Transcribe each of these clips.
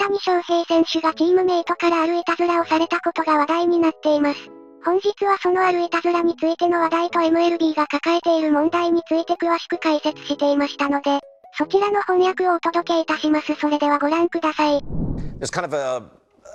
谷翔平選手がチームメイトからあるいたずらをされたことが話題になっています。本日はそのあるいたずらについての話題と MLB が抱えている問題について詳しく解説していましたので、そちらの翻訳をお届けいたします。それではご覧ください。There's kind of a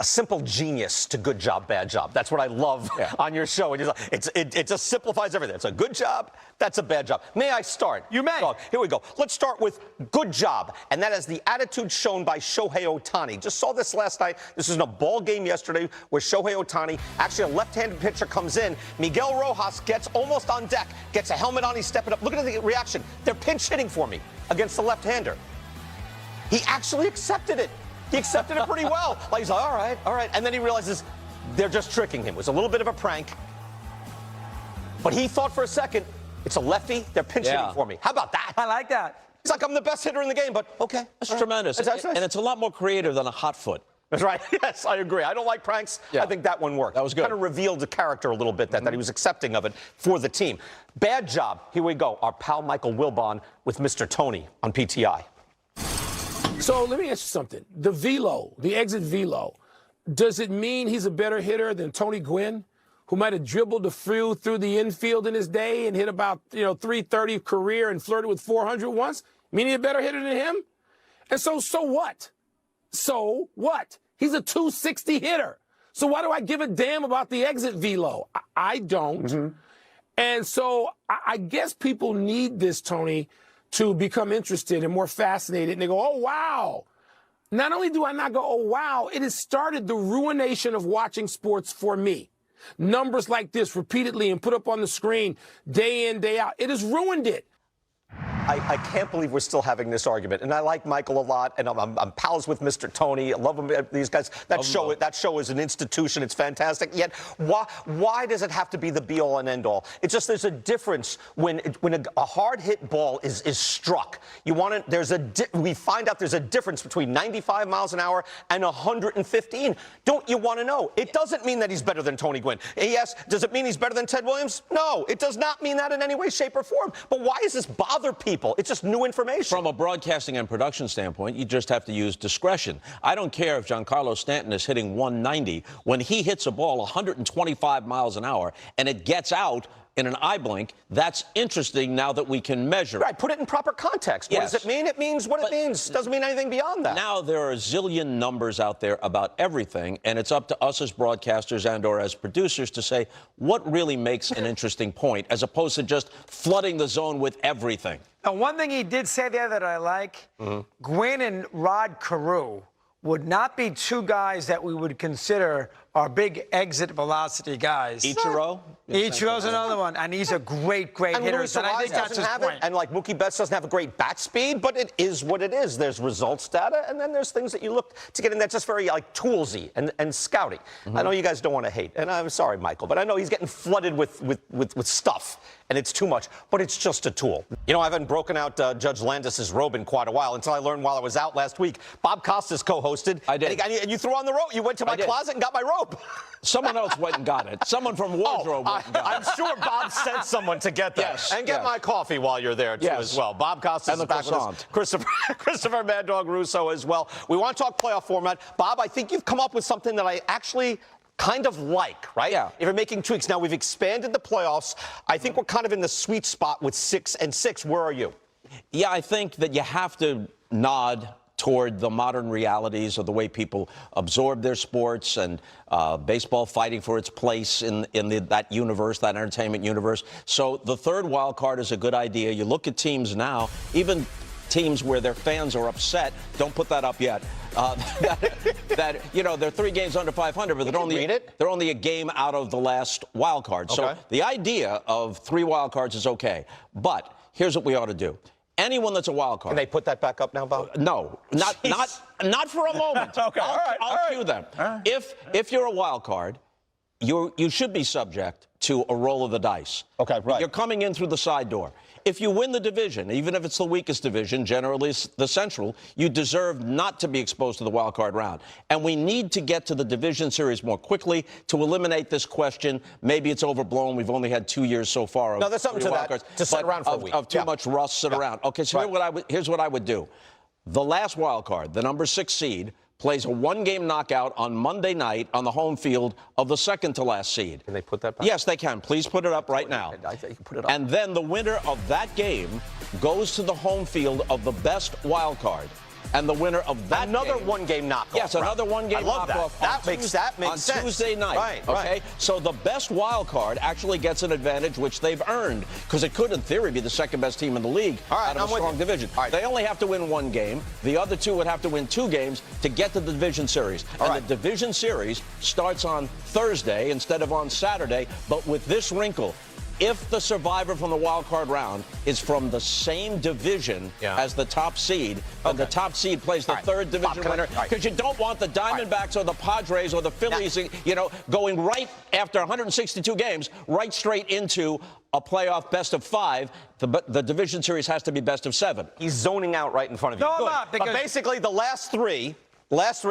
simple genius to good job, bad job. That's what I love on your show. It just simplifies everything. It's a good job, that's a bad job. May I start? You may. Here we go. Let's start with good job, and that is the attitude shown by Shohei Ohtani. Just saw this last night. This was in a ball game yesterday where Shohei Ohtani, actually a left-handed pitcher comes in. Miguel Rojas gets almost on deck, gets a helmet on, he's stepping up. Look at the reaction. They're pinch hitting for me against the left-hander. He actually accepted it. He accepted it pretty well. Like he's like, all right. And then he realizes they're just tricking him. It was a little bit of a prank. But he thought for a second, it's a lefty, they're pinch hitting for me. How about that? I like that. He's like, I'm the best hitter in the game, but okay. That's tremendous. That's nice. And it's a lot more creative than a hot foot. That's right. Yes, I agree. I don't like pranks. Yeah. I think that one worked. That was good. Kind of revealed the character a little bit, that he was accepting of it for the team. Bad job. Here we go. Our pal Michael Wilbon with Mr. Tony on PTI. So let me ask you something. The velo, the exit velo, does it mean he's a better hitter than Tony Gwynn, who might have dribbled the field through the infield in his day and hit about, 330 career and flirted with 400 once? Meaning a better hitter than him? And so what? So what? He's a 260 hitter. So why do I give a damn about the exit velo? I don't. And so I guess people need this, Tony, to become interested and more fascinated. And they go, oh, wow. Not only do I not go, oh, wow, it has started the ruination of watching sports for me. Numbers like this repeatedly and put up on the screen day in, day out. It has ruined it. I can't believe we're still having this argument. And I like Michael a lot, and I'm pals with Mr. Tony. I love him, these guys. That show is an institution. It's fantastic. Yet, why does it have to be the be-all and end-all? It's just there's a difference when a hard-hit ball is struck. We find out there's a difference between 95 miles an hour and 115. Don't you want to know? It doesn't mean that he's better than Tony Gwynn. Yes, does it mean he's better than Ted Williams? No, it does not mean that in any way, shape, or form. But why does this bother people? It's just new information. From a broadcasting and production standpoint, you just have to use discretion. I don't care if Giancarlo Stanton is hitting 190. When he hits a ball 125 miles an hour and it gets out in an eye blink, that's interesting now that we can measure. Right, put it in proper context. Yes. What does it mean? It means what it means. Doesn't mean anything beyond that. Now there are a zillion numbers out there about everything, and it's up to us as broadcasters and or as producers to say what really makes an interesting point, as opposed to just flooding the zone with everything. Now, one thing he did say there that I like, Gwynn and Rod Carew would not be two guys that we would consider our big exit velocity guys. Ichiro? Ichiro's another one, and he's a great hitter. Luis And I think that's his point. And like Mookie Betts doesn't have a great bat speed, but it is what it is. There's results data, and then there's things that you look to get in that's just very like toolsy and scouty. I know you guys don't want to hate, and I'm sorry, Michael, but I know he's getting flooded with stuff, and it's too much, but it's just a tool. You know, I haven't broken out Judge Landis's robe in quite a while until I learned while I was out last week. Bob Costas co-hosted. I did. And you threw on the robe. You went to my closet and got my robe. Someone else went and got it. Someone from wardrobe went and got it. I'm sure Bob sent someone to get that. Yes, and get my coffee while you're there, too, as well. Bob Costas and is back with us. Christopher Mad Dog Russo as well. We want to talk playoff format. Bob, I think you've come up with something that I actually kind of like, right? Yeah. If you're making tweaks. Now, we've expanded the playoffs. I think we're kind of in the sweet spot with 6 and 6. Where are you? Yeah, I think that you have to nod toward the modern realities of the way people absorb their sports and baseball fighting for its place in that universe, that entertainment universe. So the third wild card is a good idea. You look at teams now, even teams where their fans are upset, don't put that up yet, they're 3 games under 500, but they're only a game out of the last wild card. Okay. So the idea of 3 wild cards is okay. But here's what we ought to do. Anyone that's a wild card. Can they put that back up now, Bob? No, not for a moment. Okay, I'll cue them. Right. If you're a wild card, you should be subject to a roll of the dice. Okay, right. You're coming in through the side door. If you win the division, even if it's the weakest division, generally the Central, you deserve not to be exposed to the wild card round. And we need to get to the division series more quickly to eliminate this question. Maybe it's overblown. We've only had 2 years so far of there's something to that, cards, to sit around for a week. Of too much rust sit around. Okay, so here's what I would do. The last wild card, the number 6 seed, plays a one-game knockout on Monday night on the home field of the second-to-last seed. Can they put that back? Yes, they can. Please put it up right now. I think you can put it up. And then the winner of that game goes to the home field of the best wild card. And the winner of that another game, one-game knockoff. Yes, another one-game I love knockoff. That makes sense. On Tuesday night. Right, okay? right. So the best wild card actually gets an advantage, which they've earned, because it could, in theory, be the second-best team in the league out of a strong division. All right. They only have to win one game. The other two would have to win 2 games to get to the division series. And the division series starts on Thursday instead of on Saturday, but with this wrinkle. If the survivor from the wild card round is from the same division as the top seed, then the top seed plays the third division winner, because you don't want the Diamondbacks or the Padres or the Phillies, going right after 162 games, right straight into a playoff best of 5. The division series has to be best of 7. He's zoning out right in front of you. No, I'm Good. not, because But basically, the last three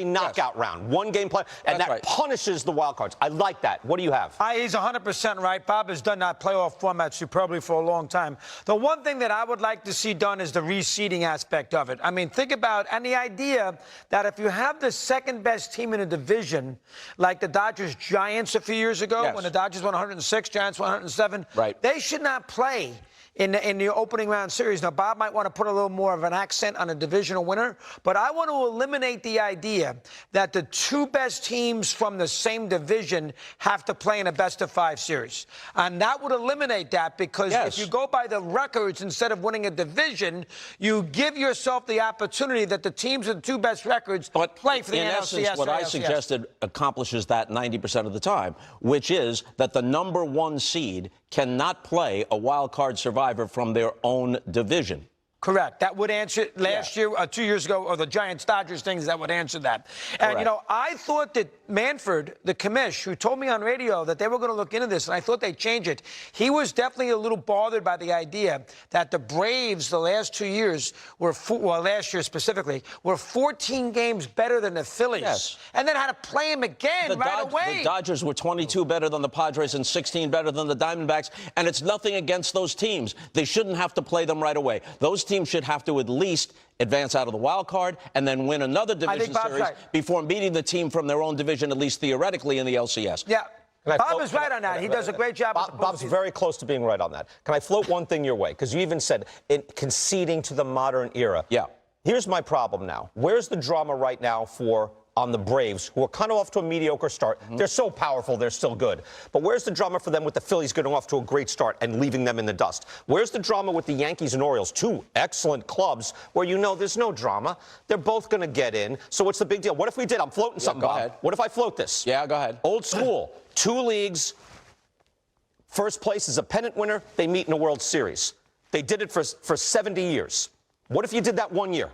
knockout round, one-game play, and that punishes the wild cards. I like that. What do you have? He's 100% right. Bob has done that playoff format superbly for a long time. The one thing that I would like to see done is the reseeding aspect of it. I mean, think about, and the idea that if you have the second-best team in a division, like the Dodgers-Giants a few years ago, when the Dodgers won 106, Giants won 107, they should not play in the opening round series. Now, Bob might want to put a little more of an accent on a divisional winner, but I want to eliminate the idea that the 2 best teams from the same division have to play in a best-of-5 series. And that would eliminate that, because if you go by the records instead of winning a division, you give yourself the opportunity that the teams with the 2 best records play for the NLCS. In essence, what I suggested accomplishes that 90% of the time, which is that the number 1 seed cannot play a wild card survivor from their own division. Correct. That would answer last year, 2 years ago, or the Giants-Dodgers things, that would answer that. And, I thought that Manfred, the commish, who told me on radio that they were going to look into this, and I thought they'd change it, he was definitely a little bothered by the idea that the Braves the last 2 years were, last year specifically, were 14 games better than the Phillies. And then had to play them again away. The Dodgers were 22 better than the Padres and 16 better than the Diamondbacks, and it's nothing against those teams. They shouldn't have to play them right away. Those teams should have to at least advance out of the wild card and then win another division series before meeting the team from their own division, at least theoretically, in the LCS. Yeah. Bob is right on that. He does a great job. Bob's very close to being right on that. Can I float one thing your way? Because you even said conceding to the modern era. Yeah. Here's my problem now. Where's the drama right now on the Braves, who are kind of off to a mediocre start? They're so powerful, they're still good. But where's the drama for them with the Phillies getting off to a great start and leaving them in the dust? Where's the drama with the Yankees and Orioles, 2 excellent clubs where there's no drama? They're both going to get in. So what's the big deal? What if we did? I'm floating something, Bob. Ahead. What if I float this? Yeah, go ahead. Old school, 2 leagues. First place is a pennant winner. They meet in a World Series. They did it for 70 years. What if you did that 1 year?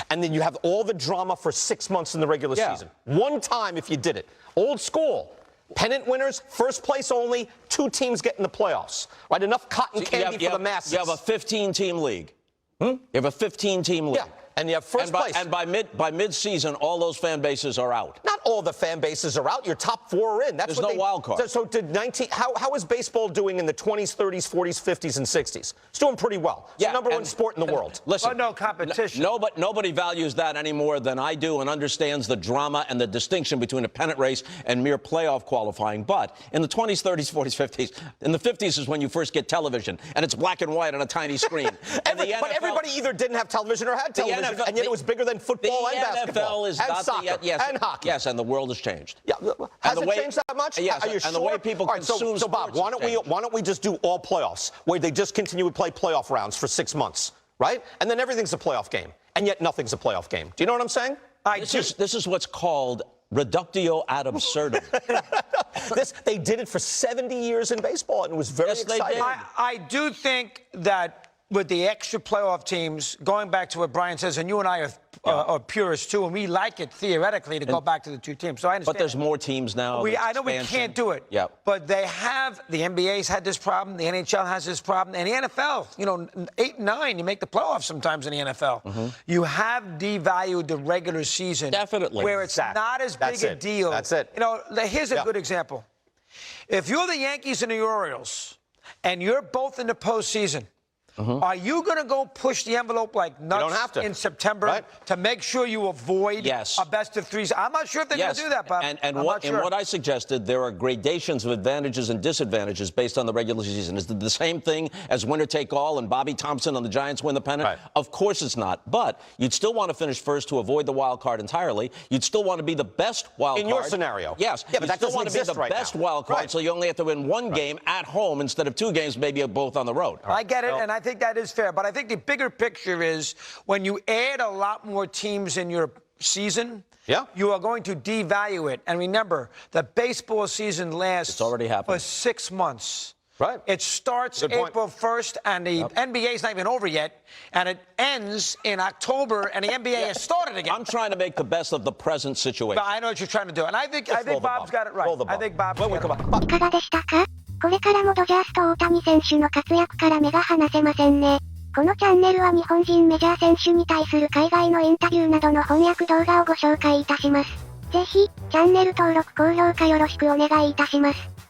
And then you have all the drama for 6 months in the regular season. One time if you did it. Old school. Pennant winners, first place only, 2 teams get in the playoffs. Right? Enough cotton candy for the masses. You have a 15-team league. You have a 15-team league. Yeah. And you have first place. And by mid-season, all those fan bases are out. Not all the fan bases are out. Your top 4 are in. There's no wild card. So how is baseball doing in the 20s, 30s, 40s, 50s, and 60s? It's doing pretty well. It's the number 1 sport in the world. Listen, no competition. Nobody values that any more than I do and understands the drama and the distinction between a pennant race and mere playoff qualifying. But in the 20s, 30s, 40s, 50s, in the 50s is when you first get television, and it's black and white on a tiny screen. But everybody either didn't have television or had television. And yet it was bigger than football and basketball. The NFL is and not soccer and hockey. Yes, and the world has changed. Yeah, has it changed that much? Yes, Are you and the way people consume so Bob, why don't we just do all playoffs, where they just continue to play playoff rounds for 6 months, right? And then everything's a playoff game, and yet nothing's a playoff game. Do you know what I'm saying? This is what's called reductio ad absurdum. They did it for 70 years in baseball, and it was very exciting. I do think that with the extra playoff teams, going back to what Brian says, and you and I are purists too, and we like it theoretically to go back to the 2 teams. So I understand. But there's more teams now. I know we can't do it. Yeah. But the NBA's had this problem, the NHL has this problem, and the NFL, 8 and 9, you make the playoffs sometimes in the NFL. You have devalued the regular season. Definitely. Where it's not as big a deal. That's it. Here's a good example. If you're the Yankees and the Orioles, and you're both in the postseason, Are you going to go push the envelope like nuts don't have to. in September Right. to make sure you avoid a best of three? I'm not sure if they're going to do that, Bob. And what I suggested, there are gradations of advantages and disadvantages based on the regular season. Is it the same thing as winner take all and Bobby Thompson and the Giants win the pennant? Right. Of course it's not. But you'd still want to finish first to avoid the wild card entirely. You'd still want to be the best wild card. In your scenario. Yes. Yeah, but that still doesn't want to be exist the right best now. wild card, Right. so you only have to win one game at home instead of 2 games, maybe both on the road. I get it, and I think that is fair. But I think the bigger picture is when you add a lot more teams in your season, you are going to devalue it. And remember, the baseball season lasts It's already happened. for 6 months. Right. It starts Good point. April 1st, and the NBA is not even over yet, and it ends in October, and the NBA has started again. I'm trying to make the best of the present situation. But I know what you're trying to do, and I think Bob's got it right. I think Bob's got it right. いかがでしたか？これからもドジャースと大谷選手の活躍から目が離せませんね。このチャンネルは日本人メジャー選手に対する海外のインタビューなどの翻訳動画をご紹介いたします。ぜひ、チャンネル登録高評価よろしくお願いいたします。